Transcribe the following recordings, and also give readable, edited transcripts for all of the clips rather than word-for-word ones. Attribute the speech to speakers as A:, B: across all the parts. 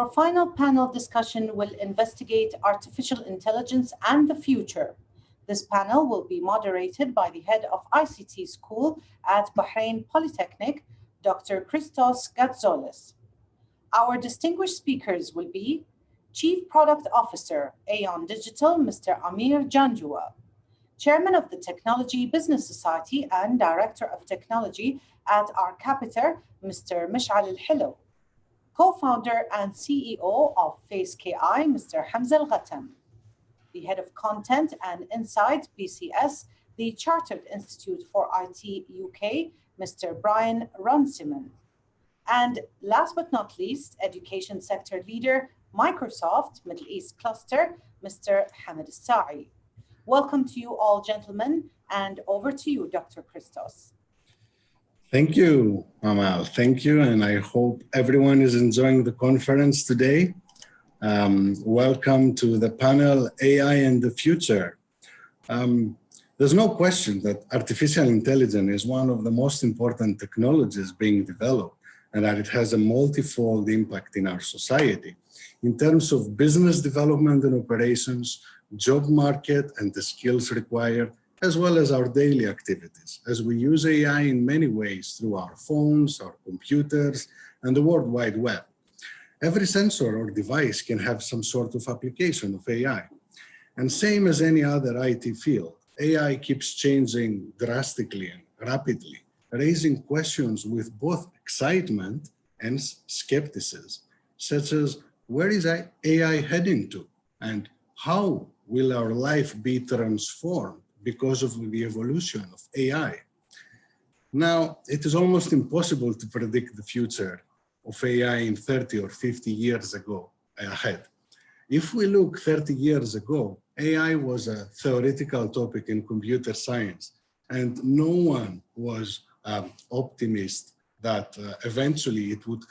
A: Our final panel discussion will investigate artificial intelligence and the future. This panel will be moderated by the head of ICT School at Bahrain Polytechnic, Dr. Christos Gatzoulis. Our distinguished speakers will be Chief Product Officer, Aion Digital, Mr. Aamir Janjua, Chairman of the Technology Business Society and Director of Technology at ARCAPITA, Mr. Mishal Al-Hellow, Co-founder and CEO of FACEKI, Mr. Hamza Al-Ghatam, the Head of Content and Insight, BCS, the Chartered Institute for IT UK, Mr. Brian Runciman, and last but not least, Education Sector Leader, Microsoft Middle East Cluster, Mr. Hamad Al-Saie. Welcome to you all, gentlemen, and over to you, Dr. Christos.
B: Thank you, Amal. Thank you, and I hope everyone is enjoying the conference today. Welcome to the panel, AI and the Future. There's no question that artificial intelligence is one of the most important technologies being developed, and that it has a multifold impact in our society in terms of business development and operations, job market, and the skills required, as well as our daily activities, as we use AI in many ways through our phones, our computers, and the World Wide Web. Every sensor or device can have some sort of application of AI. And same as any other IT field, AI keeps changing drastically and rapidly, raising questions with both excitement and skepticism, such as where is AI heading to, and how will our life be transformed because of the evolution of AI? Now, it is almost impossible to predict the future of AI in 30 or 50 years ahead. If we look 30 years ago, AI was a theoretical topic in computer science, and no one was optimist that eventually it would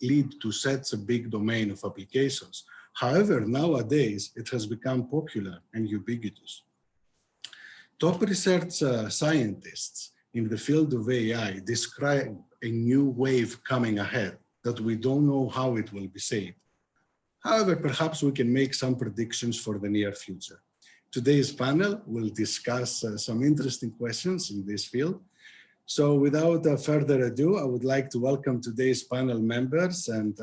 B: lead to such a big domain of applications. However, nowadays, it has become popular and ubiquitous. Top research scientists in the field of AI describe a new wave coming ahead that we don't know how it will be saved. However, perhaps we can make some predictions for the near future. Today's panel will discuss some interesting questions in this field. So without further ado, I would like to welcome today's panel members and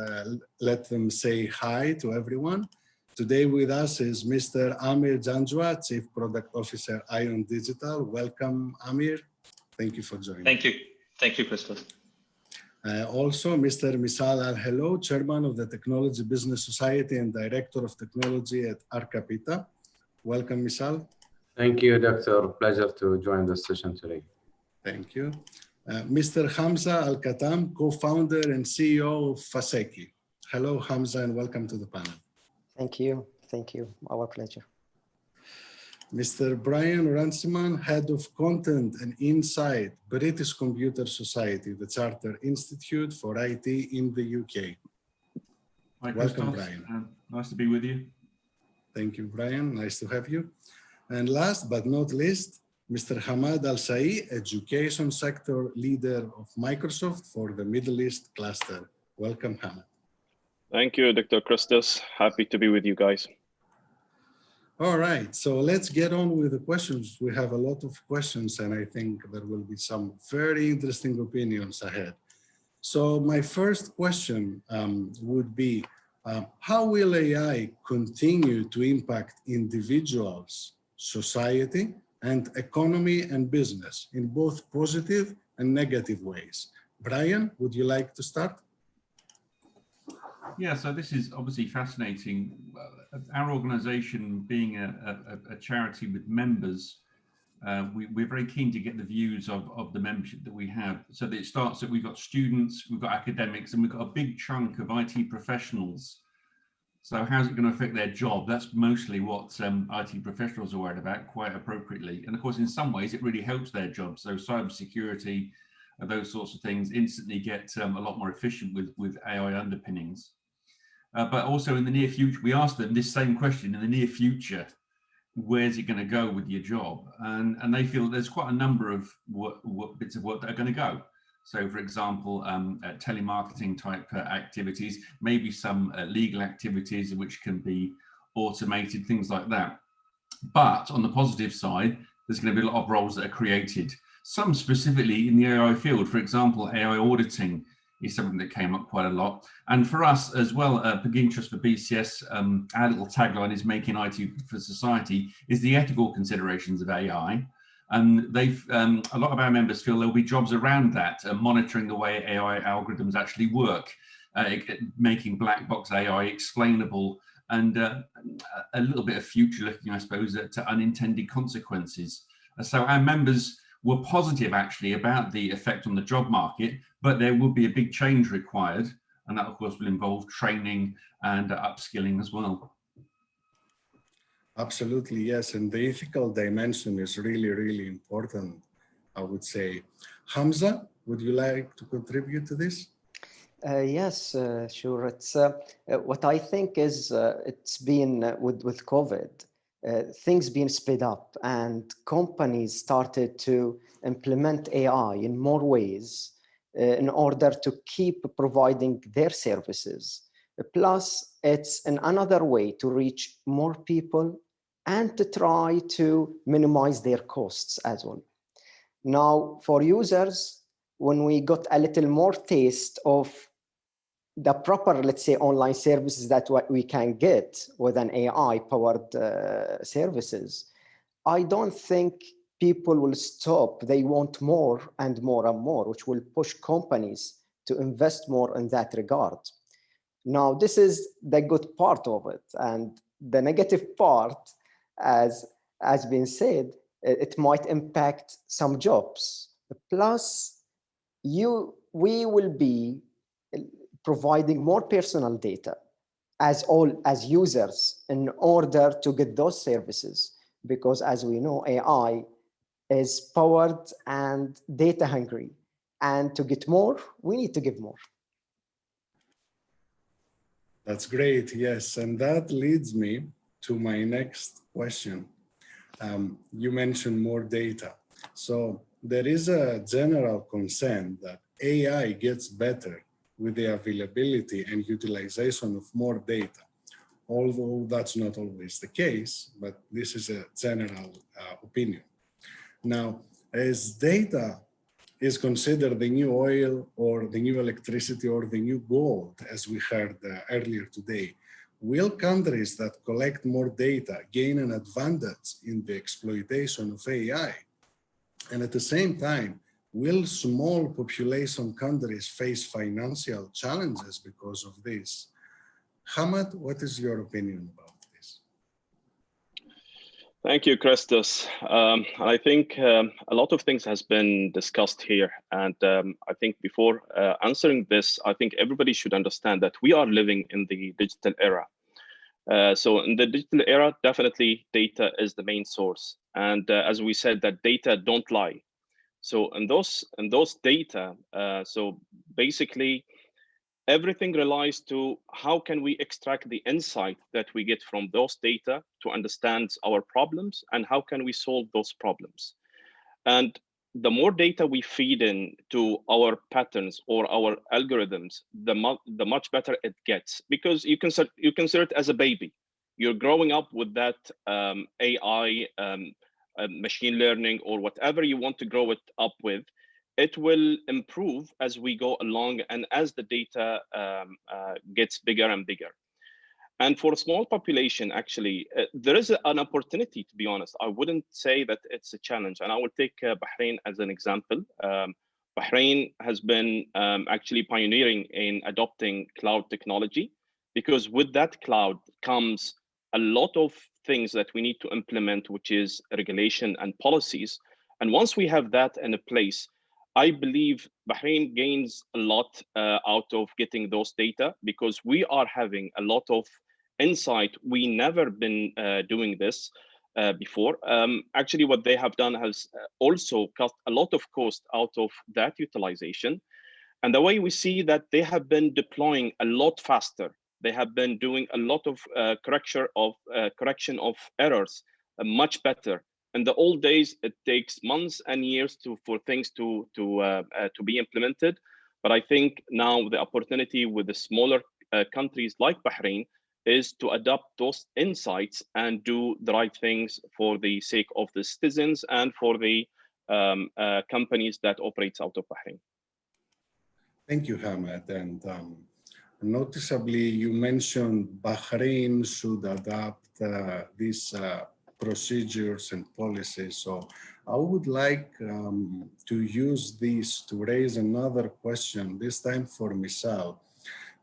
B: let them say hi to everyone. Today with us is Mr. Aamir Janjua, Chief Product Officer, Aion Digital. Welcome, Aamir. Thank you for joining.
C: Thank you. Thank you, Christos.
B: Also, Mr. Mishal Al-Hellow, Chairman of the Technology Business Society and Director of Technology at ARCAPITA. Welcome, Mishal.
D: Thank you, Doctor. Pleasure to join the session today.
B: Thank you. Mr. Hamza Al-Ghatam, co-founder and CEO of FACEKI. Hello, Hamza, and welcome to the panel.
E: Thank you. Thank you. Our pleasure.
B: Mr. Brian Runciman, Head of Content and Insight, British Computer Society, the Chartered Institute for IT in the UK.
F: Hi,
B: welcome,
F: Christos.
B: Brian.
F: Nice to be with you.
B: Thank you, Brian. Nice to have you. And last but not least, Mr. Hamad Al-Saie, Education Sector Leader of Microsoft for the Middle East Cluster. Welcome, Hamad.
G: Thank you, Dr. Christos. Happy to be with you guys.
B: All right, so let's get on with the questions. We have a lot of questions, and I think there will be some very interesting opinions ahead. So my first question would be, how will AI continue to impact individuals, society, and economy and business in both positive and negative ways? Brian, would you like to start?
F: Yeah, so this is obviously fascinating. Our organization being a charity with members, we're very keen to get the views of the membership that we have. So that it starts that we've got students, we've got academics, and we've got a big chunk of IT professionals. So how's it going to affect their job? That's mostly what IT professionals are worried about, quite appropriately. And of course, in some ways, it really helps their job. So cybersecurity, those sorts of things instantly get a lot more efficient with AI underpinnings. But also in the near future, we asked them this same question: in the near future, where's it going to go with your job? And they feel there's quite a number of bits of work that are going to go. So for example, telemarketing type activities, maybe some legal activities which can be automated, things like that. But on the positive side, there's going to be a lot of roles that are created. Some specifically in the AI field, for example, AI auditing is something that came up quite a lot. And for us as well, big interest for BCS, our little tagline is making IT for society, is the ethical considerations of AI. And they've, a lot of our members feel there'll be jobs around that, monitoring the way AI algorithms actually work, making black box AI explainable, and a little bit of future looking, I suppose, to unintended consequences. So our members were positive actually about the effect on the job market, but there will be a big change required. And that of course will involve training and upskilling as well.
B: Absolutely, yes. And the ethical dimension is really, really important, I would say. Hamza, would you like to contribute to this?
E: Yes, sure. It's what I think is it's been with COVID, things being sped up and companies started to implement AI in more ways in order to keep providing their services. Plus, it's another way to reach more people and to try to minimize their costs as well. Now, for users, when we got a little more taste of the proper, let's say, online services that what we can get with an AI-powered services, I don't think people will stop. They want more and more and more, which will push companies to invest more in that regard. Now, this is the good part of it. And the negative part, as been said, it might impact some jobs. Plus, we will be providing more personal data as users in order to get those services, because as we know, AI is powered and data hungry, and to get more, we need to give more.
B: That's great, yes. And that leads me to my next question. You mentioned more data. So there is a general consent that AI gets better with the availability and utilization of more data, although that's not always the case, but this is a general opinion. Now, as data is considered the new oil or the new electricity or the new gold, as we heard earlier today, will countries that collect more data gain an advantage in the exploitation of AI? And at the same time, will small population countries face financial challenges because of this? Hamad, what is your opinion about this?
G: Thank you, Christos. I think a lot of things has been discussed here. And I think before answering this, I think everybody should understand that we are living in the digital era. So in the digital era, definitely data is the main source. And as we said, that data don't lie. So in those data, so basically everything relies to how can we extract the insight that we get from those data to understand our problems and how can we solve those problems. And the more data we feed in to our patterns or our algorithms, the much better it gets, because you consider it as a baby. You're growing up with that AI, machine learning, or whatever you want to grow it up with. It will improve as we go along and as the data gets bigger and bigger. And for a small population, actually, there is an opportunity, to be honest. I wouldn't say that it's a challenge. And I will take Bahrain as an example. Bahrain has been actually pioneering in adopting cloud technology, because with that cloud comes a lot of things that we need to implement, which is regulation and policies. And once we have that in a place, I believe Bahrain gains a lot out of getting those data, because we are having a lot of insight. We never been doing this before. Actually, what they have done has also cut a lot of cost out of that utilization. And the way we see that they have been deploying a lot faster. They have been doing a lot of correction of errors much better. In the old days, it takes months and years for things to be implemented. But I think now the opportunity with the smaller countries like Bahrain is to adopt those insights and do the right things for the sake of the citizens and for the companies that operates out of Bahrain.
B: Thank you, Hamad. And noticeably, you mentioned Bahrain should adopt these procedures and policies. So I would like to use this to raise another question, this time for Mishal.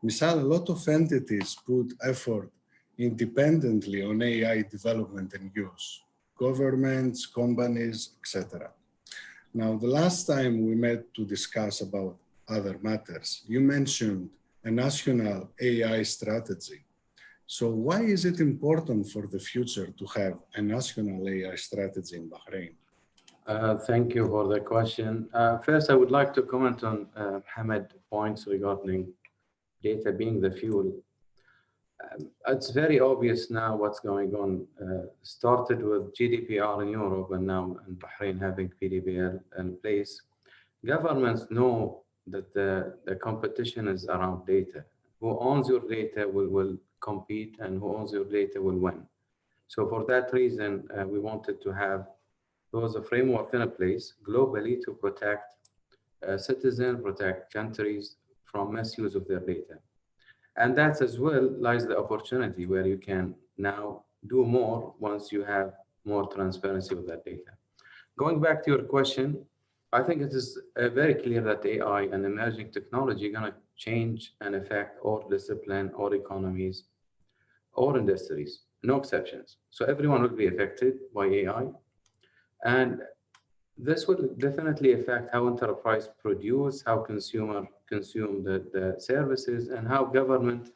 B: Mishal, a lot of entities put effort independently on AI development and use, governments, companies, etc. Now, the last time we met to discuss about other matters, you mentioned a national AI strategy. So why is it important for the future to have a national AI strategy in Bahrain?
D: Thank you for the question. First, I would like to comment on Hamad's points regarding data being the fuel. It's very obvious now what's going on. Started with GDPR in Europe and now in Bahrain having PDPL in place. Governments know that the competition is around data. Who owns your data will compete, and who owns your data will win. So for that reason, we wanted to have those framework in place globally to protect citizens, protect countries from misuse of their data. And that's as well lies the opportunity where you can now do more once you have more transparency with that data. Going back to your question, I think it is very clear that AI and emerging technology are going to change and affect all discipline or economies or industries, no exceptions. So everyone will be affected by AI. And this will definitely affect how enterprise produce, how consumer consume the services, and how government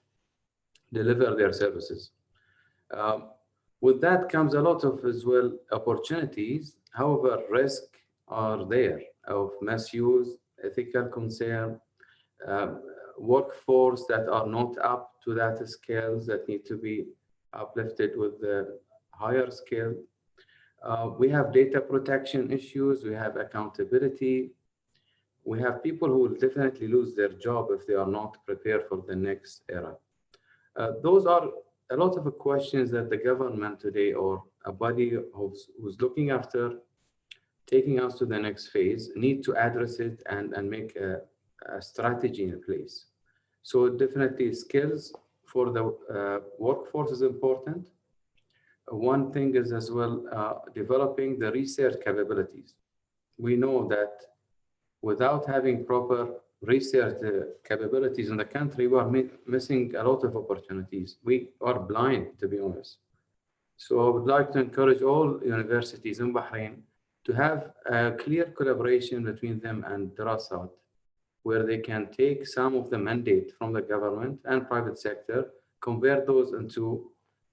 D: deliver their services. With that comes a lot of as well opportunities. However, risk are there of misuse, ethical concern, workforce that are not up to that skills that need to be uplifted with the higher skill. We have data protection issues, we have accountability. We have people who will definitely lose their job if they are not prepared for the next era. Those are a lot of questions that the government today or a body who's looking after taking us to the next phase need to address it and make a strategy in place. So definitely skills for the workforce is important. One thing is as well developing the research capabilities. We know that without having proper research capabilities in the country, we are missing a lot of opportunities. We are blind, to be honest. So I would like to encourage all universities in Bahrain to have a clear collaboration between them and Dirasat, where they can take some of the mandate from the government and private sector, convert those into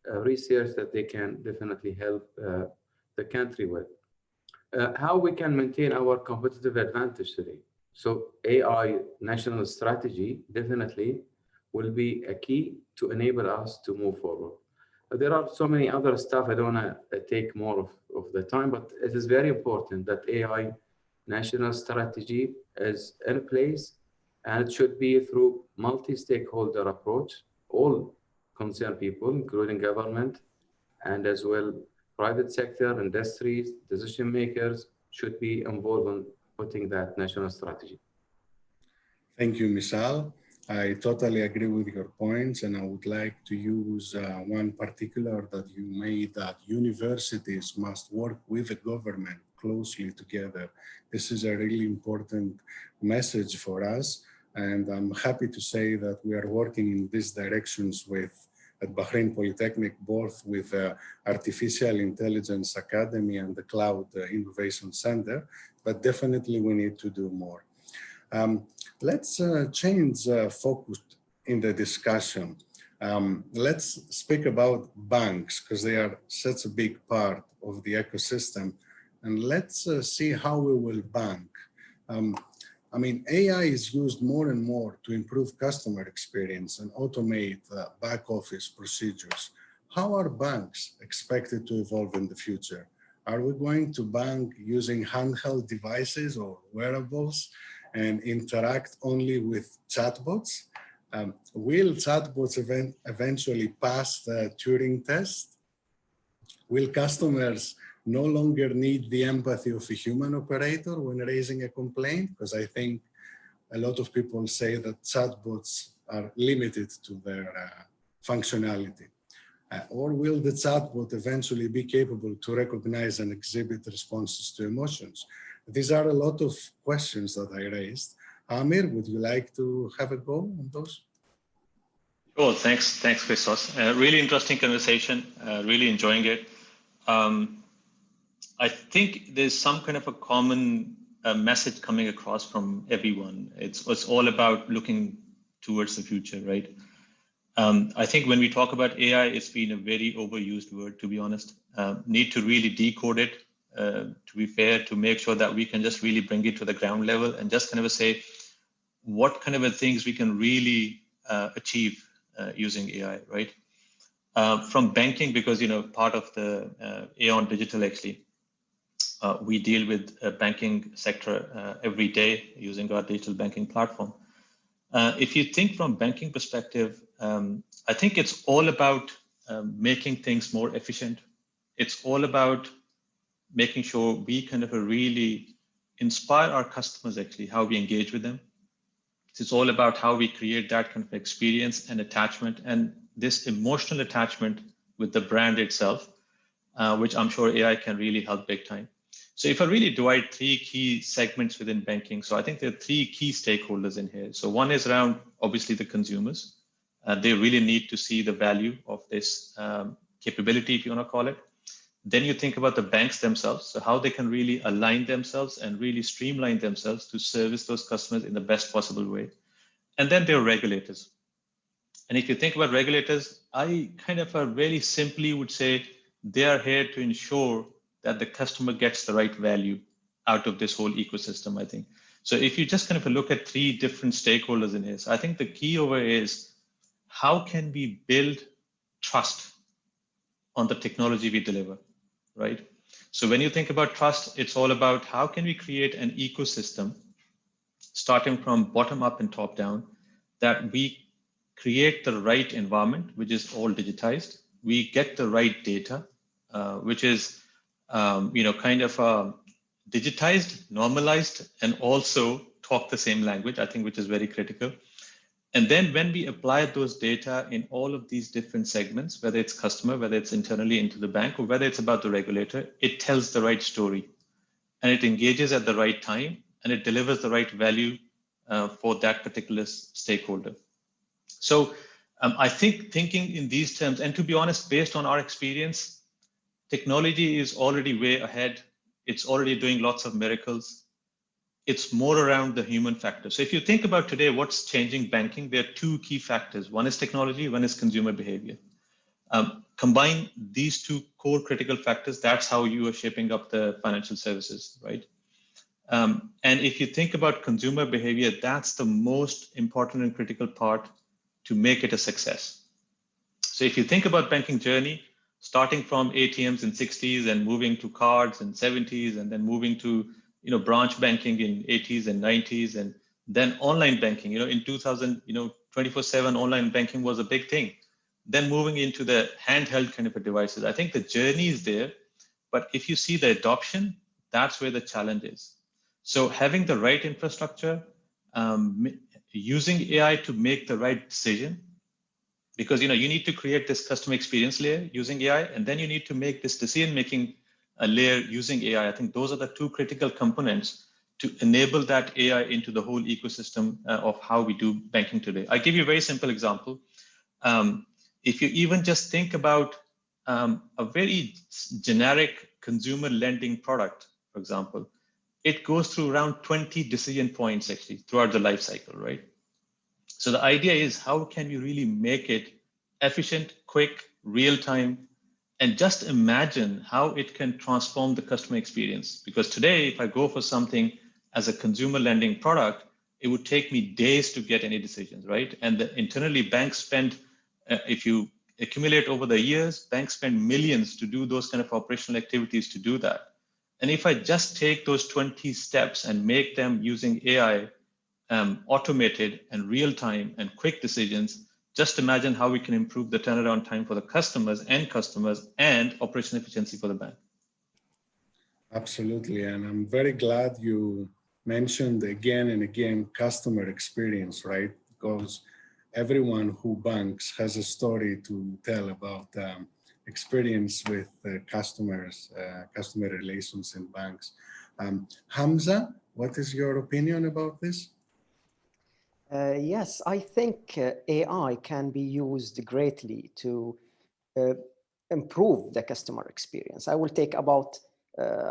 D: research that they can definitely help the country with. How we can maintain our competitive advantage today. So AI national strategy definitely will be a key to enable us to move forward. There are so many other stuff, I don't want to take more of the time, but it is very important that AI national strategy is in place, and it should be through multi-stakeholder approach, all concerned people, including government, and as well private sector, industries, decision makers should be involved in putting that national strategy.
B: Thank you, Mishal. I totally agree with your points, and I would like to use one particular that you made, that universities must work with the government closely together. This is a really important message for us, and I'm happy to say that we are working in these directions at Bahrain Polytechnic, both with Artificial Intelligence Academy and the Cloud Innovation Center, but definitely we need to do more. Let's change focus in the discussion. Let's speak about banks, because they are such a big part of the ecosystem, and let's see how we will bank. I mean, AI is used more and more to improve customer experience and automate back office procedures. How are banks expected to evolve in the future? Are we going to bank using handheld devices or wearables and interact only with chatbots? Will chatbots eventually pass the Turing test? Will customers no longer need the empathy of a human operator when raising a complaint? Because I think a lot of people say that chatbots are limited to their functionality. Or will the chatbot eventually be capable to recognize and exhibit responses to emotions? These are a lot of questions that I raised. Aamir, would you like to have a go on those?
C: Sure, thanks, Christos. Really interesting conversation, really enjoying it. I think there's some kind of a common message coming across from everyone. It's all about looking towards the future, right? I think when we talk about AI, it's been a very overused word, to be honest. Need to really decode it, to be fair, to make sure that we can just really bring it to the ground level and just kind of say what kind of things we can really achieve using AI, right? From banking, because part of the Aion Digital actually, we deal with a banking sector every day using our digital banking platform. If you think from banking perspective, I think it's all about making things more efficient. It's all about making sure we kind of really inspire our customers actually, how we engage with them. It's all about how we create that kind of experience and attachment and this emotional attachment with the brand itself, which I'm sure AI can really help big time. So if I really divide 3 key segments within banking, so I think there are 3 key stakeholders in here. So one is around obviously the consumers. They really need to see the value of this capability, if you want to call it. Then you think about the banks themselves, so how they can really align themselves and really streamline themselves to service those customers in the best possible way. And then there are regulators. And if you think about regulators, I kind of really simply would say they are here to ensure that the customer gets the right value out of this whole ecosystem, I think. So if you just kind of look at 3 different stakeholders in here, so I think the key over is how can we build trust on the technology we deliver, right? So when you think about trust, it's all about how can we create an ecosystem starting from bottom up and top down, that we create the right environment, which is all digitized. We get the right data, which is kind of digitized, normalized, and also talk the same language, I think, which is very critical. And then when we apply those data in all of these different segments, whether it's customer, whether it's internally into the bank, or whether it's about the regulator, it tells the right story and it engages at the right time and it delivers the right value for that particular stakeholder. So I think thinking in these terms, and to be honest, based on our experience, technology is already way ahead. It's already doing lots of miracles. It's more around the human factor. So if you think about today, what's changing banking, there are 2 key factors. One is technology, one is consumer behavior. Combine these 2 core critical factors, that's how you are shaping up the financial services, right? And if you think about consumer behavior, that's the most important and critical part to make it a success. So if you think about banking journey, starting from ATMs in 60s and moving to cards in 70s and then moving to branch banking in 80s and 90s and then online banking, in 2000, 24/7 online banking was a big thing. Then moving into the handheld kind of devices. I think the journey is there, but if you see the adoption, that's where the challenge is. So having the right infrastructure, using AI to make the right decision, because you need to create this customer experience layer using AI, and then you need to make this decision-making layer using AI. I think those are the 2 critical components to enable that AI into the whole ecosystem of how we do banking today. I'll give you a very simple example. If you even just think about a very generic consumer lending product, for example, it goes through around 20 decision points actually throughout the life cycle, right? So the idea is how can you really make it efficient, quick, real time, and just imagine how it can transform the customer experience. Because today, if I go for something as a consumer lending product, it would take me days to get any decisions, right? And internally banks spend, if you accumulate over the years. Banks spend millions to do those kind of operational activities to do that. And if I just take those 20 steps and make them using AI, automated and real-time and quick decisions, just imagine how we can improve the turnaround time for the customers and operational efficiency for the bank.
B: Absolutely, and I'm very glad you mentioned again and again customer experience, right? Because everyone who banks has a story to tell about experience with customers, customer relations in banks. Hamza, what is your opinion about this?
E: Yes, I think AI can be used greatly to improve the customer experience. I will take about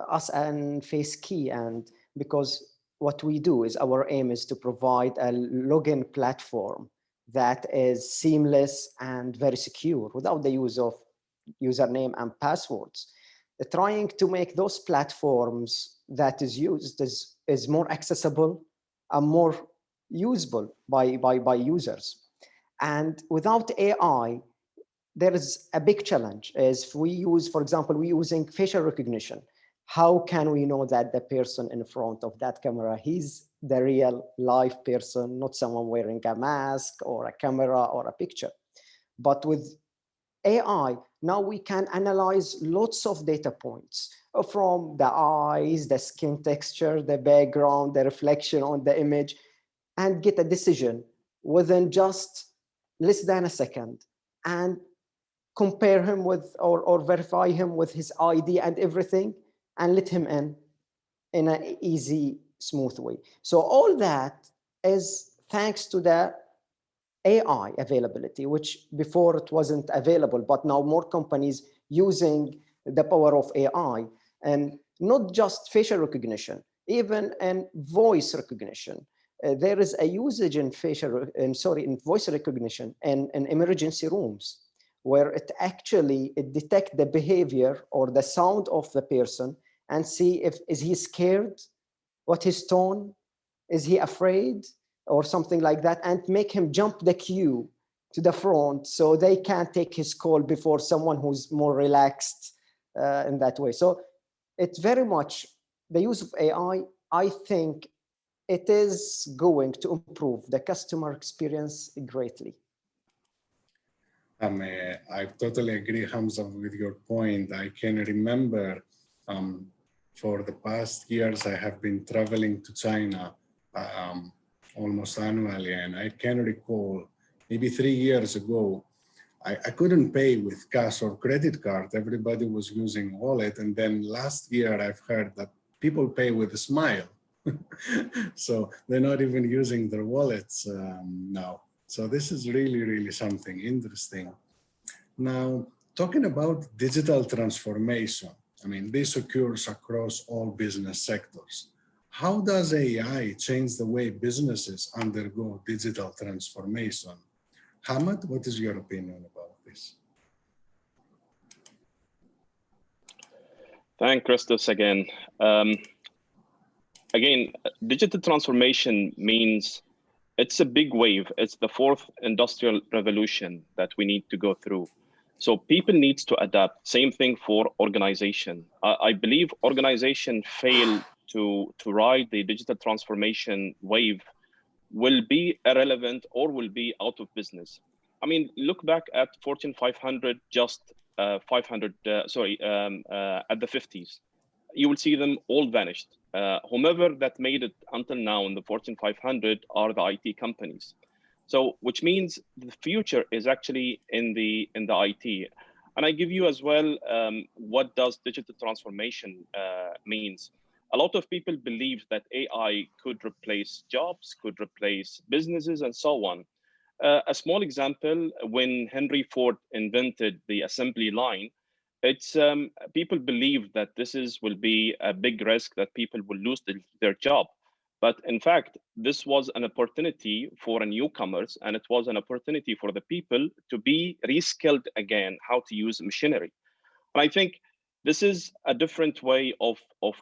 E: us and FACEKI, and because what we do is our aim is to provide a login platform that is seamless and very secure without the use of username and passwords. Trying to make those platforms that is used is more accessible and more usable by users. And without AI, there is a big challenge. As if we use, for example, we're using facial recognition. How can we know that the person in front of that camera, he's the real live person, not someone wearing a mask or a camera or a picture? But with AI, now we can analyze lots of data points from the eyes, the skin texture, the background, the reflection on the image, and get a decision within just less than a second, and compare him with or verify him with his ID and everything, and let him in an easy, smooth way. So all that is thanks to the AI availability, which before it wasn't available, but now more companies using the power of AI, and not just facial recognition, even in voice recognition. There is a usage in voice recognition in emergency rooms, where it detect the behavior or the sound of the person and see is he scared, what his tone, is he afraid, or something like that, and make him jump the queue to the front so they can take his call before someone who's more relaxed in that way. So it's very much the use of AI. I think it is going to improve the customer experience greatly.
B: I totally agree, Hamza, with your point. I can remember for the past years, I have been traveling to China almost annually, and I can recall maybe 3 years ago, I couldn't pay with cash or credit card. Everybody was using wallet, and then last year I've heard that people pay with a smile. So they're not even using their wallets now. So this is really, really something interesting. Now, talking about digital transformation, I mean, this occurs across all business sectors. How does AI change the way businesses undergo digital transformation? Hamad, what is your opinion about this?
G: Thank Christos again. Again, digital transformation means it's a big wave. It's the fourth industrial revolution that we need to go through. So people need to adapt. Same thing for organization. I believe organization fail to ride the digital transformation wave will be irrelevant or will be out of business. I mean, look back at Fortune 500, just 500, at the 50s. You will see them all vanished. Whomever that made it until now in the Fortune 500 are the IT companies. So, which means the future is actually in the IT. And I give you as well, what does digital transformation means? A lot of people believe that AI could replace jobs, could replace businesses, and so on. A small example, when Henry Ford invented the assembly line, it's people believe that will be a big risk that people will lose their job. But in fact, this was an opportunity for newcomers, and it was an opportunity for the people to be reskilled again, how to use machinery. And I think this is a different way of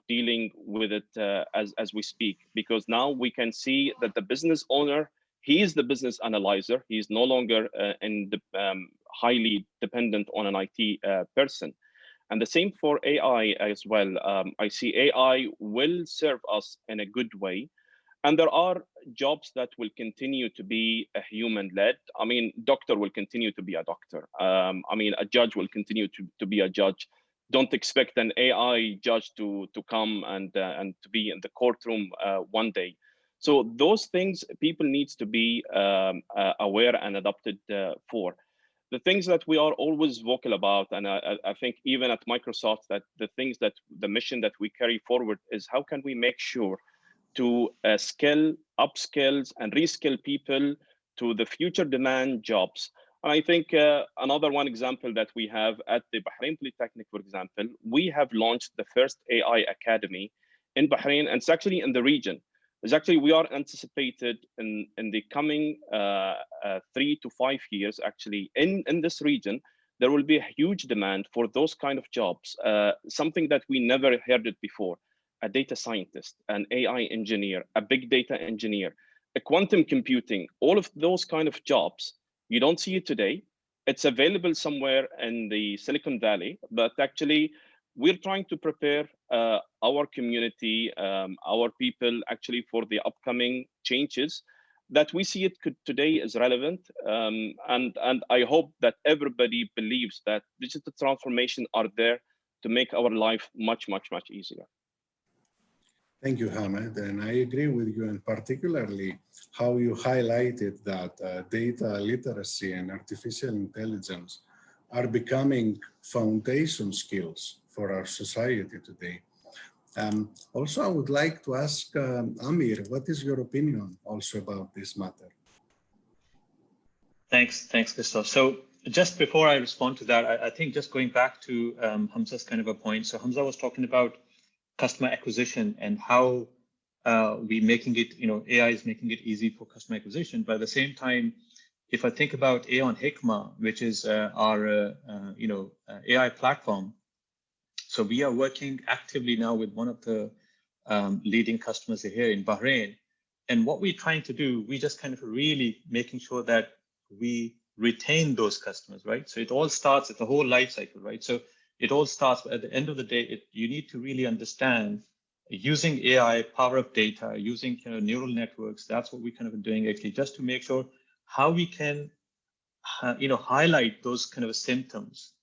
G: dealing with it as we speak, because now we can see that the business owner he is the business analyzer. He's no longer highly dependent on an IT person. And the same for AI as well. I see AI will serve us in a good way. And there are jobs that will continue to be human-led. I mean, doctor will continue to be a doctor. I mean, a judge will continue to be a judge. Don't expect an AI judge to come and to be in the courtroom one day. So those things people needs to be aware and adapted for. The things that we are always vocal about, and I think even at Microsoft, that the mission that we carry forward is how can we make sure to skill, upskills, and reskill people to the future demand jobs. And I think another one example that we have at the Bahrain Polytechnic, for example, we have launched the first AI Academy in Bahrain, and it's actually in the region. It's actually, we are anticipated in the coming 3 to 5 years, actually, in this region, there will be a huge demand for those kind of jobs, something that we never heard it before. A data scientist, an AI engineer, a big data engineer, a quantum computing, all of those kind of jobs, you don't see it today. It's available somewhere in the Silicon Valley, but actually we're trying to prepare our community, our people actually for the upcoming changes that we see it today is relevant. And I hope that everybody believes that digital transformation are there to make our life much, much, much easier.
B: Thank you, Hamad. And I agree with you, and particularly how you highlighted that data literacy and artificial intelligence are becoming foundation skills for our society today. Also, I would like to ask Aamir, what is your opinion also about this matter?
C: Thanks, Christos. So just before I respond to that, I think just going back to Hamza's kind of a point. So Hamza was talking about customer acquisition and how we making it, AI is making it easy for customer acquisition. But at the same time, if I think about Aion Hikmah, which is our AI platform, so we are working actively now with one of the leading customers here in Bahrain. And what we're trying to do, we just kind of really making sure that we retain those customers, right? So it all starts at the whole life cycle, right? So it all starts, but at the end of the day, you need to really understand using AI, power of data, using neural networks. That's what we kind of doing actually, just to make sure how we can, highlight those kind of symptoms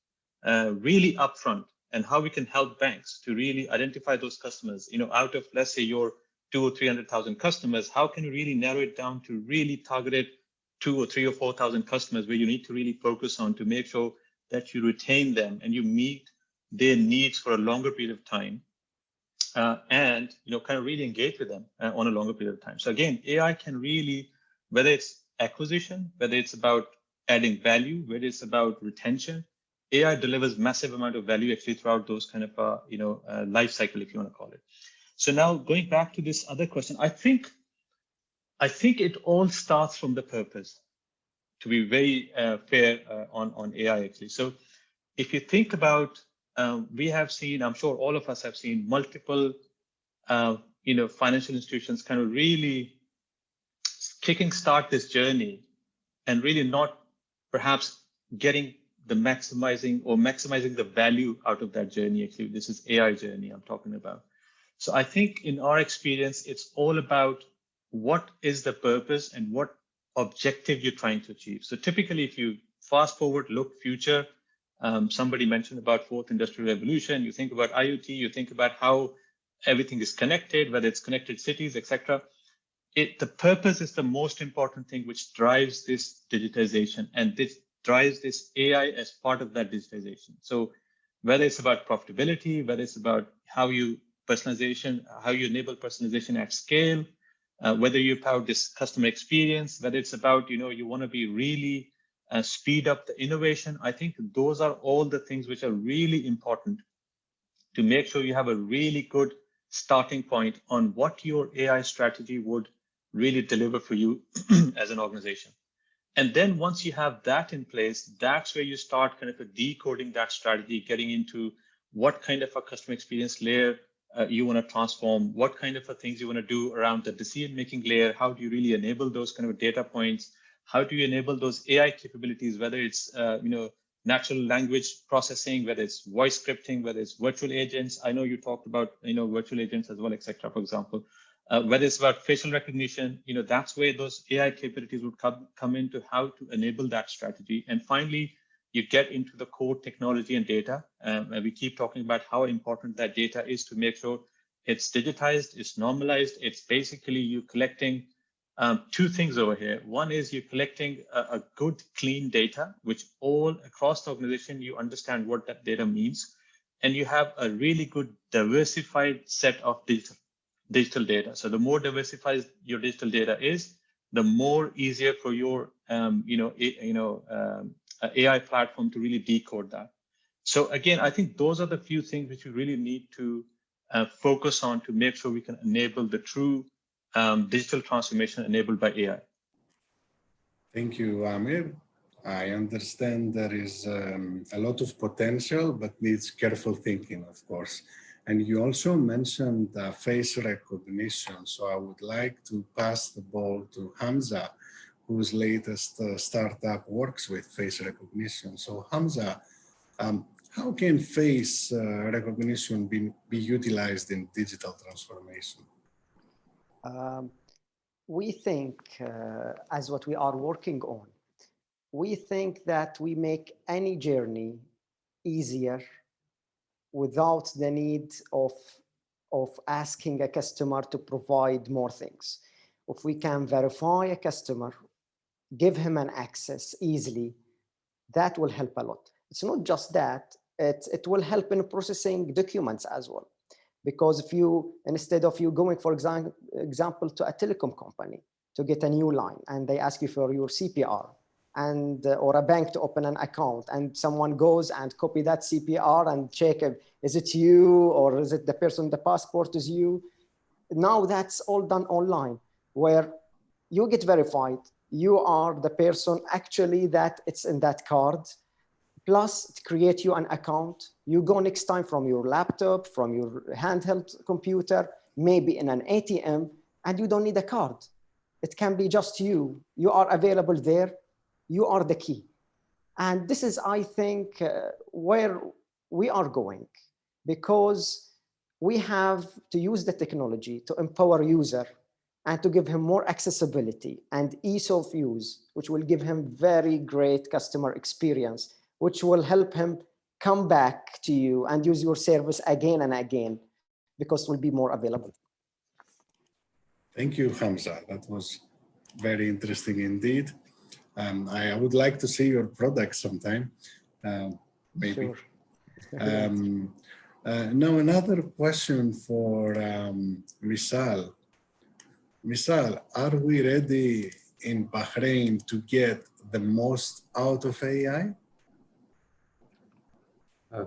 C: really upfront, and how we can help banks to really identify those customers. Out of, let's say, your 200,000 or 300,000 customers, how can you really narrow it down to really targeted 2,000 or 3,000 or 4,000 customers where you need to really focus on to make sure that you retain them and you meet their needs for a longer period of time, and kind of really engage with them on a longer period of time. So again, AI can really, whether it's acquisition, whether it's about adding value, whether it's about retention, AI delivers massive amount of value actually throughout those kind of life cycle, if you want to call it. So now going back to this other question, I think it all starts from the purpose, to be very fair on AI actually. So if you think about, we have seen, I'm sure all of us have seen multiple, financial institutions kind of really kicking start this journey and really not perhaps getting the maximizing the value out of that journey. Actually, this is AI journey I'm talking about. So I think in our experience, it's all about what is the purpose and what objective you're trying to achieve. So typically, if you fast forward, look future, somebody mentioned about fourth industrial revolution, you think about IoT, you think about how everything is connected, whether it's connected cities, etc. The purpose is the most important thing which drives this digitization, and this drives this AI as part of that digitization. So whether it's about profitability, whether it's about how you enable personalization at scale, whether you power this customer experience, whether it's about, you want to be really speed up the innovation. I think those are all the things which are really important to make sure you have a really good starting point on what your AI strategy would really deliver for you as an organization. And then once you have that in place, that's where you start kind of decoding that strategy, getting into what kind of a customer experience layer you want to transform, what kind of things you want to do around the decision-making layer, how do you really enable those kind of data points, how do you enable those AI capabilities, whether it's natural language processing, whether it's voice scripting, whether it's virtual agents. I know you talked about virtual agents as well, etc. For example, whether it's about facial recognition, that's where those AI capabilities would come into how to enable that strategy. And finally, you get into the core technology and data. And we keep talking about how important that data is to make sure it's digitized, it's normalized. It's basically you collecting two things over here. One is you're collecting a good, clean data, which all across the organization, you understand what that data means. And you have a really good diversified set of digital data. So the more diversified your digital data is, the more easier for your AI platform to really decode that. So again, I think those are the few things which we really need to focus on to make sure we can enable the true digital transformation enabled by AI.
B: Thank you, Aamir. I understand there is a lot of potential, but needs careful thinking, of course. And you also mentioned face recognition. So I would like to pass the ball to Hamza, whose latest startup works with face recognition. So Hamza, how can face recognition be utilized in digital transformation?
E: We think, as what we are working on, we think that we make any journey easier without the need of asking a customer to provide more things. If we can verify a customer, give him an access easily, that will help a lot. It's not just that, it will help in processing documents as well. Because if you, instead of you going, for example, to a telecom company to get a new line, and they ask you for your CPR, and or a bank to open an account, and someone goes and copy that CPR and check if, is it you, or is it the person, the passport is you? Now that's all done online, where you get verified, you are the person actually that it's in that card, plus to create you an account. You go next time from your laptop, from your handheld computer, maybe in an ATM, and you don't need a card. It can be just you. You are available there. You are the key. And this is, I think, where we are going, because we have to use the technology to empower user and to give him more accessibility and ease of use, which will give him very great customer experience, which will help him come back to you and use your service again and again, because it will be more available.
B: Thank you, Hamza. That was very interesting indeed. I would like to see your product sometime, maybe.
E: Sure.
B: Now, another question for Mishal. Mishal, are we ready in Bahrain to get the most out of AI?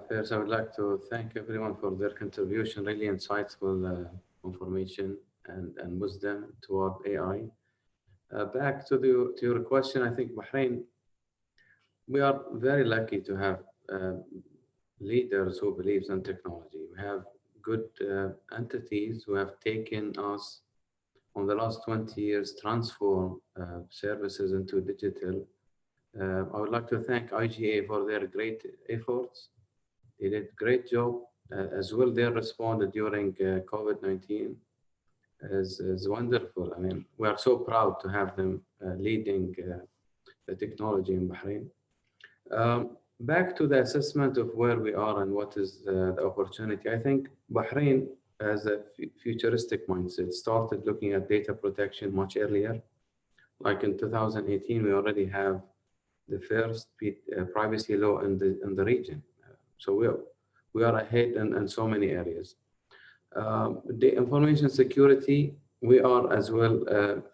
D: First, I would like to thank everyone for their contribution, really insightful information and wisdom toward AI. Back to your question, I think Bahrain, we are very lucky to have leaders who believe in technology. We have good entities who have taken us on the last 20 years, transform services into digital. I would like to thank IGA for their great efforts. They did a great job. As well, they responded during COVID-19 is wonderful. I mean, we are so proud to have them leading the technology in Bahrain. Back to the assessment of where we are and what is the opportunity. I think Bahrain has a futuristic mindset, started looking at data protection much earlier. Like in 2018, we already have the first privacy law in the region. So we are ahead in so many areas. The information security, we are as well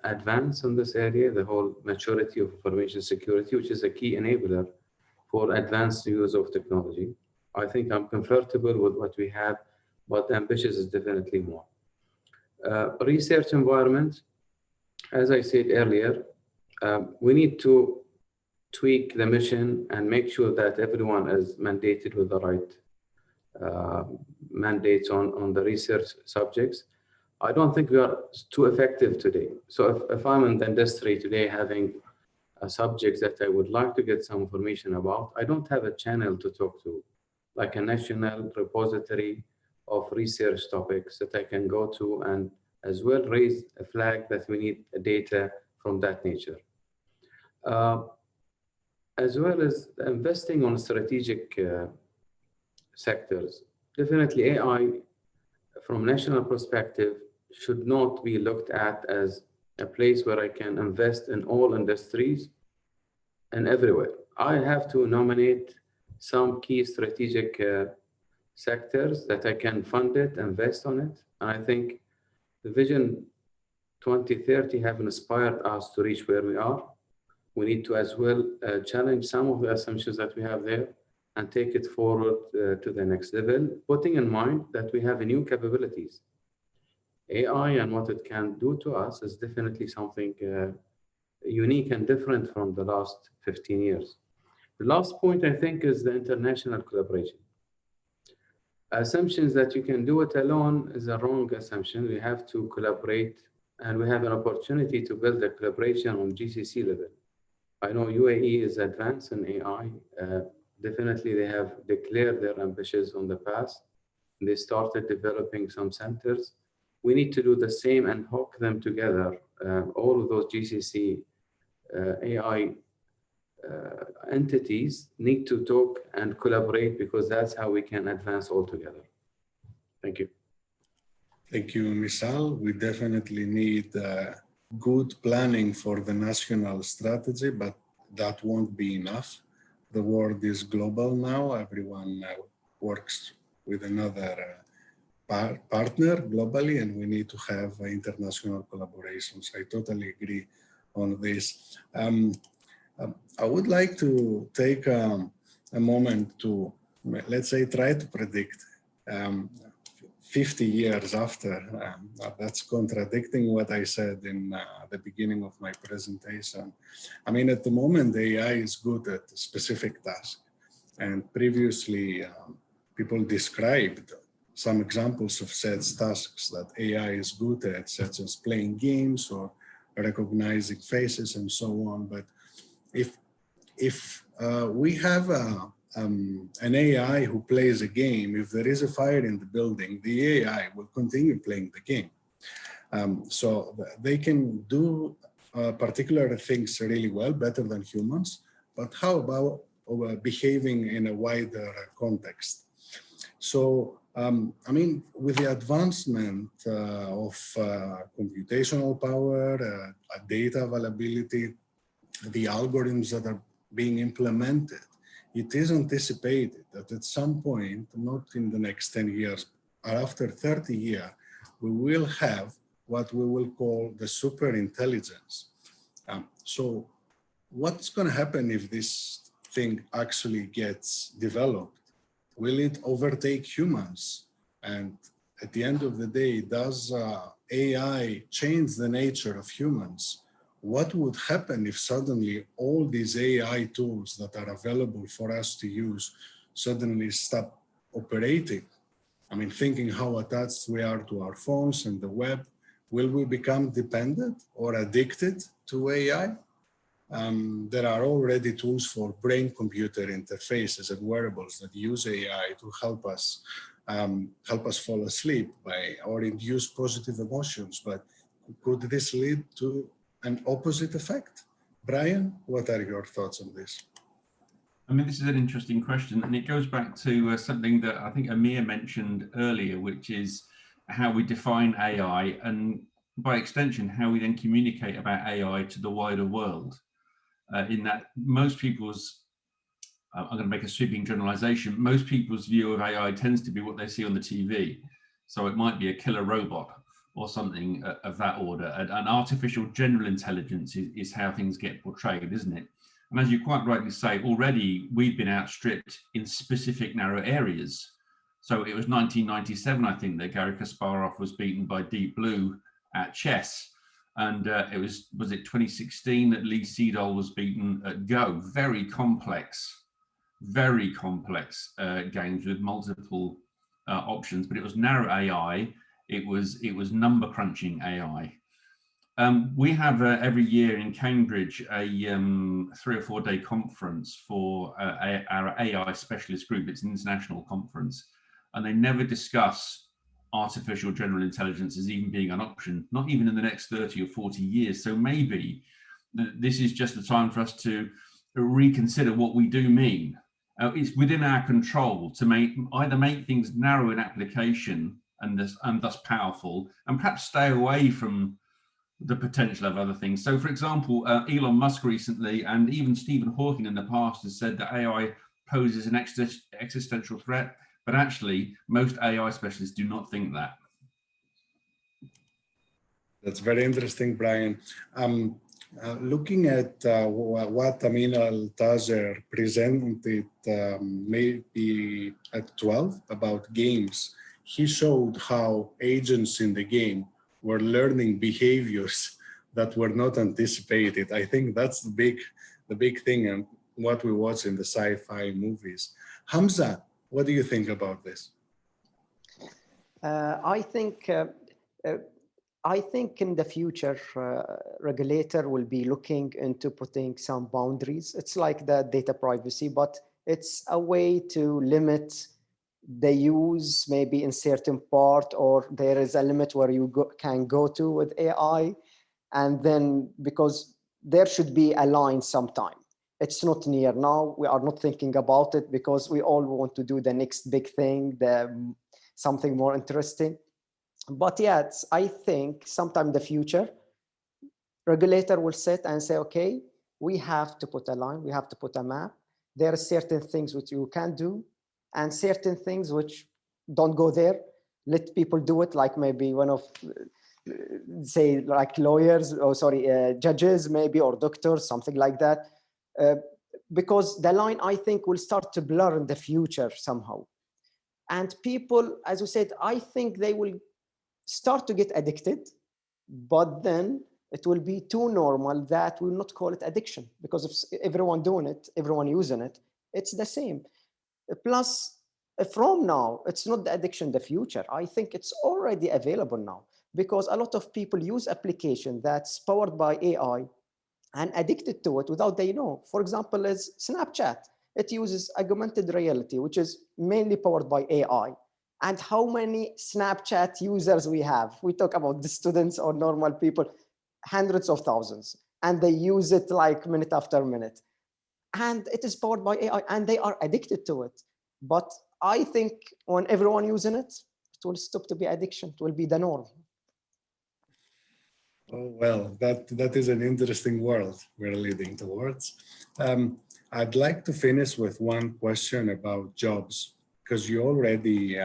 D: advanced in this area, the whole maturity of information security, which is a key enabler for advanced use of technology. I think I'm comfortable with what we have, but ambitious is definitely more. Research environment, as I said earlier, we need to tweak the mission and make sure that everyone is mandated with the right mandates on the research subjects. I don't think we are too effective today. So if I'm in the industry today having a subject that I would like to get some information about, I don't have a channel to talk to, like a national repository of research topics that I can go to and as well raise a flag that we need data from that nature. As well as investing on strategic sectors. Definitely AI from national perspective should not be looked at as a place where I can invest in all industries and everywhere. I have to nominate some key strategic sectors that I can fund it, invest on it. And I think the Vision 2030 have inspired us to reach where we are. We need to as well challenge some of the assumptions that we have there and take it forward to the next level, putting in mind that we have new capabilities. AI and what it can do to us is definitely something unique and different from the last 15 years. The last point, I think, is the international collaboration. Assumptions that you can do it alone is a wrong assumption. We have to collaborate, and we have an opportunity to build a collaboration on GCC level. I know UAE is advanced in AI. Definitely, they have declared their ambitions on the past. They started developing some centers. We need to do the same and hook them together. All of those GCC AI entities need to talk and collaborate because that's how we can advance all together. Thank you.
B: Thank you, Mishal. We definitely need good planning for the national strategy, but that won't be enough. The world is global now. Everyone works with another partner globally, and we need to have international collaborations. I totally agree on this. I would like to take a moment to, let's say, try to predict 50 years after. That's contradicting what I said in the beginning of my presentation. I mean, at the moment, AI is good at specific tasks. And previously, people described some examples of such tasks that AI is good at, such as playing games or recognizing faces and so on. But if we have an AI who plays a game, if there is a fire in the building, the AI will continue playing the game. So they can do particular things really well, better than humans. But how about behaving in a wider context? So, I mean, with the advancement of computational power, data availability, the algorithms that are being implemented, it is anticipated that at some point, not in the next 10 years, or after 30 years, we will have what we will call the super intelligence. So what's going to happen if this thing actually gets developed? Will it overtake humans? And at the end of the day, does AI change the nature of humans? What would happen if suddenly all these AI tools that are available for us to use suddenly stop operating? I mean, thinking how attached we are to our phones and the web, will we become dependent or addicted to AI? There are already tools for brain-computer interfaces and wearables that use AI to help us fall asleep or induce positive emotions. But could this lead to an opposite effect? Brian, what are your thoughts on this?
F: I mean, this is an interesting question, and it goes back to something that I think Aamir mentioned earlier, which is how we define AI, and by extension, how we then communicate about AI to the wider world. In that most people's, I'm going to make a sweeping generalization, most people's view of AI tends to be what they see on the TV. So it might be a killer robot or something of that order. And artificial general intelligence is how things get portrayed, isn't it? And as you quite rightly say, already we've been outstripped in specific narrow areas. So it was 1997, I think, that Garry Kasparov was beaten by Deep Blue at chess. And it was it 2016 that Lee Sedol was beaten at Go? Very complex very complex games with multiple options, but it was narrow AI. It was number crunching AI. We have every year in Cambridge a 3 or 4 day conference for our AI specialist group. It's an international conference, and they never discuss artificial general intelligence as even being an option, not even in the next 30 or 40 years. So maybe this is just the time for us to reconsider what we do mean. It's within our control to either make things narrow in application and thus powerful, and perhaps stay away from the potential of other things. So, for example, Elon Musk recently, and even Stephen Hawking in the past, has said that AI poses an existential threat, but actually most AI specialists do not think that.
B: That's very interesting, Brian. Looking at what Amin Al-Tajer presented maybe at 12 about games, he showed how agents in the game were learning behaviors that were not anticipated. I think that's the big thing and what we watch in the sci-fi movies. Hamza, what do you think about this?
E: I think in the future, regulator will be looking into putting some boundaries. It's like the data privacy, but it's a way to limit the use maybe in certain part, or there is a limit where you can go to with AI. And then because there should be a line sometime. It's not near now. We are not thinking about it because we all want to do the next big thing, something more interesting. But yes, I think sometime in the future, regulator will sit and say, okay, we have to put a line, we have to put a map. There are certain things which you can do and certain things which don't go there. Let people do it, like maybe one of, say, like lawyers, or sorry, judges maybe, or doctors, something like that. Because the line, I think, will start to blur in the future somehow. And people, as we said, I think they will start to get addicted, but then it will be too normal that we'll not call it addiction, because if everyone doing it, everyone using it, it's the same. Plus, from now, it's not the addiction in the future. I think it's already available now, because a lot of people use application that's powered by AI and addicted to it without they know. For example, is Snapchat. It uses augmented reality, which is mainly powered by AI. And how many Snapchat users we have? We talk about the students or normal people, hundreds of thousands, and they use it like minute after minute. And it is powered by AI, and they are addicted to it. But I think when everyone using it, it will stop to be addiction. It will be the norm.
B: Oh, well, that is an interesting world we're leading towards. I'd like to finish with one question about jobs, because you already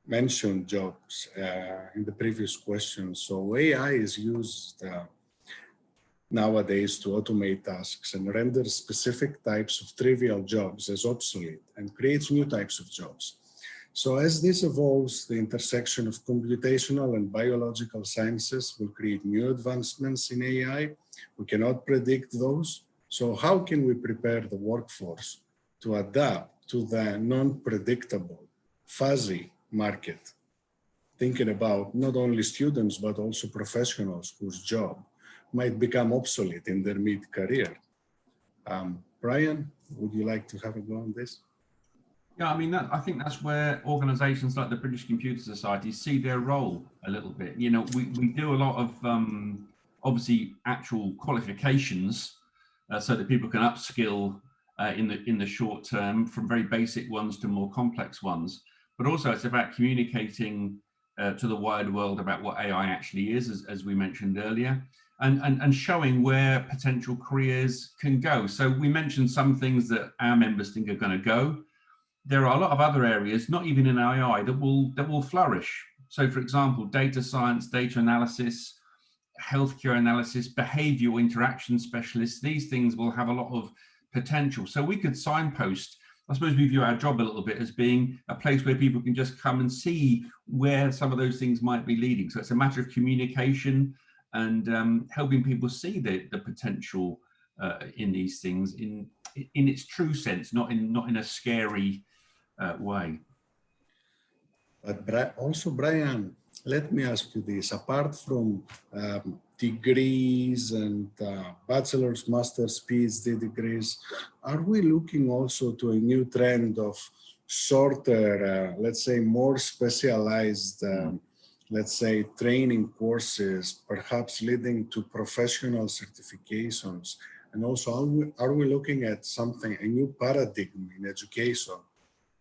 B: mentioned jobs in the previous question. So AI is used nowadays to automate tasks and render specific types of trivial jobs as obsolete and creates new types of jobs. So as this evolves, the intersection of computational and biological sciences will create new advancements in AI. We cannot predict those. So how can we prepare the workforce to adapt to the non-predictable, fuzzy market? Thinking about not only students, but also professionals whose job might become obsolete in their mid-career. Brian, would you like to have a go on this?
F: Yeah, I mean, I think that's where organizations like the British Computer Society see their role a little bit. You know, we do a lot of, obviously, actual qualifications so that people can upskill in the short term, from very basic ones to more complex ones. But also it's about communicating to the wider world about what AI actually is, as we mentioned earlier, and showing where potential careers can go. So we mentioned some things that our members think are going to go. There are a lot of other areas, not even in AI, that will flourish. So, for example, data science, data analysis, healthcare analysis, behavioral interaction specialists, these things will have a lot of potential. So we could signpost, I suppose we view our job a little bit as being a place where people can just come and see where some of those things might be leading. So it's a matter of communication and helping people see the potential in these things, in in its true sense, not in a scary way.
B: But also, Brian, let me ask you this. Apart from degrees and bachelor's, master's, PhD degrees, are we looking also to a new trend of shorter, let's say more specialized, let's say training courses, perhaps leading to professional certifications? And also, are we looking at something, a new paradigm in education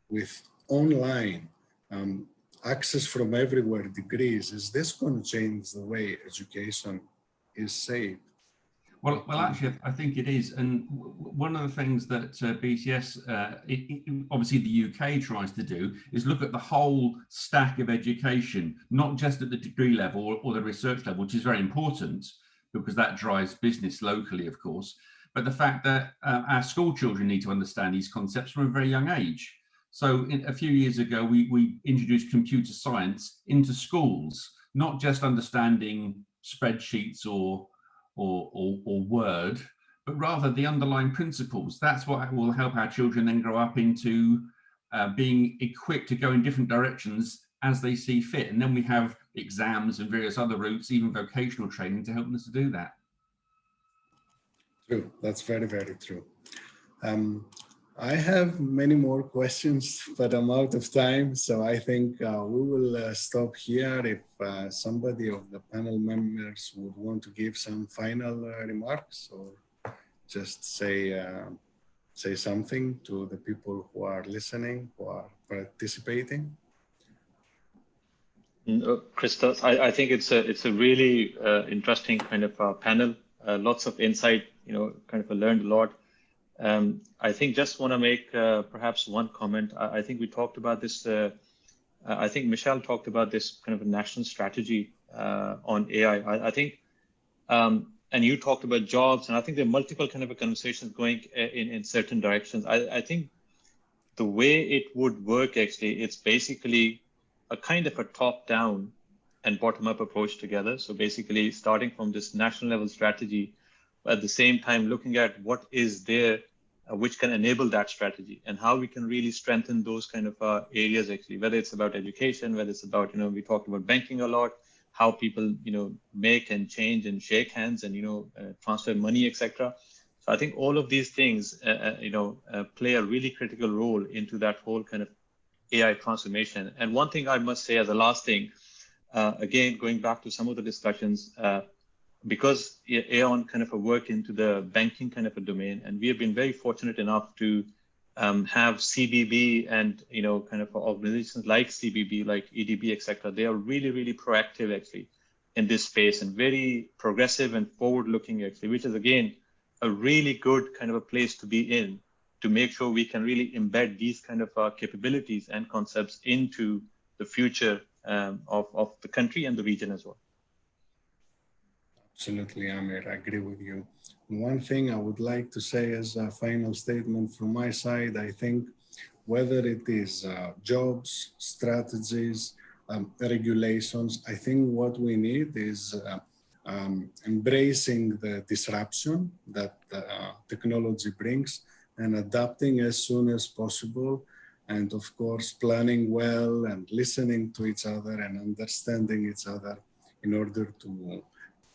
B: with online access from everywhere degrees? Is this going to change the way education is saved?
F: Well, actually, I think it is. And one of the things that BCS, obviously the UK tries to do is look at the whole stack of education, not just at the degree level or the research level, which is very important because that drives business locally, of course. But the fact that our school children need to understand these concepts from a very young age. So a few years ago, we introduced computer science into schools, not just understanding spreadsheets or Word, but rather the underlying principles. That's what will help our children then grow up into being equipped to go in different directions as they see fit. And then we have exams and various other routes, even vocational training to help us to do that.
B: True, that's very, very true. I have many more questions, but I'm out of time. So I think we will stop here. If somebody of the panel members would want to give some final remarks or just say something to the people who are listening, who are participating.
C: Christos, I think it's a really interesting kind of panel. Lots of insight, kind of learned a lot. I think just want to make perhaps one comment. I think we talked about this. I think Mishal talked about this kind of a national strategy on AI. I think, and you talked about jobs, and I think there are multiple kind of conversations going in certain directions. I think the way it would work actually, it's basically a kind of a top-down and bottom-up approach together. So basically starting from this national level strategy, but at the same time looking at what is there which can enable that strategy and how we can really strengthen those kind of areas actually, whether it's about education, whether it's about, we talked about banking a lot, how people, make and change and shake hands and, transfer money, etc. So I think all of these things, play a really critical role into that whole kind of AI transformation. And one thing I must say as a last thing, again, going back to some of the discussions, because Aion kind of work into the banking kind of a domain, and we have been very fortunate enough to have CBB and kind of organizations like CBB, like EDB, etc. They are really, really proactive actually in this space and very progressive and forward-looking actually, which is again a really good kind of a place to be in to make sure we can really embed these kind of capabilities and concepts into the future of the country and the region as well.
B: Absolutely, Aamir, I agree with you. One thing I would like to say as a final statement from my side, I think whether it is jobs, strategies, regulations, I think what we need is embracing the disruption that technology brings and adapting as soon as possible. And of course, planning well and listening to each other and understanding each other in order to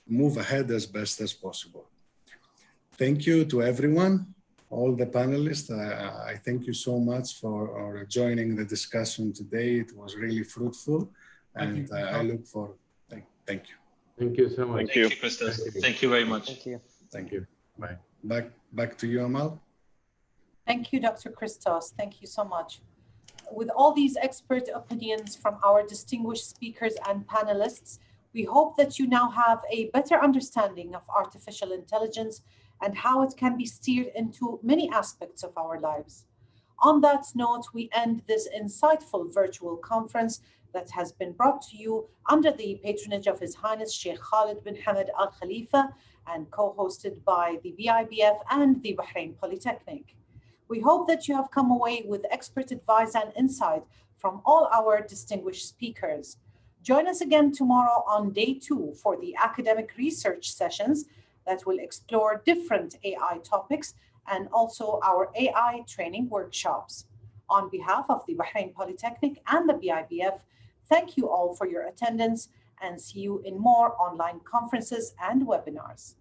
B: move ahead as best as possible. Thank you to everyone, all the panelists. I thank you so much for joining the discussion today. It was really fruitful, and I look forward. Thank you.
D: Thank you so much.
C: Thank you, Christos. Thank you very much.
E: Thank you.
B: Thank you.
D: Bye.
B: Back to you, Amal.
A: Thank you, Dr. Christos. Thank you so much. With all these expert opinions from our distinguished speakers and panelists, we hope that you now have a better understanding of artificial intelligence and how it can be steered into many aspects of our lives. On that note, we end this insightful virtual conference that has been brought to you under the patronage of His Highness Sheikh Khalid bin Hamad Al Khalifa and co-hosted by the BIBF and the Bahrain Polytechnic. We hope that you have come away with expert advice and insight from all our distinguished speakers. Join us again tomorrow on day 2 for the academic research sessions that will explore different AI topics and also our AI training workshops. On behalf of the Bahrain Polytechnic and the BIBF, thank you all for your attendance and see you in more online conferences and webinars.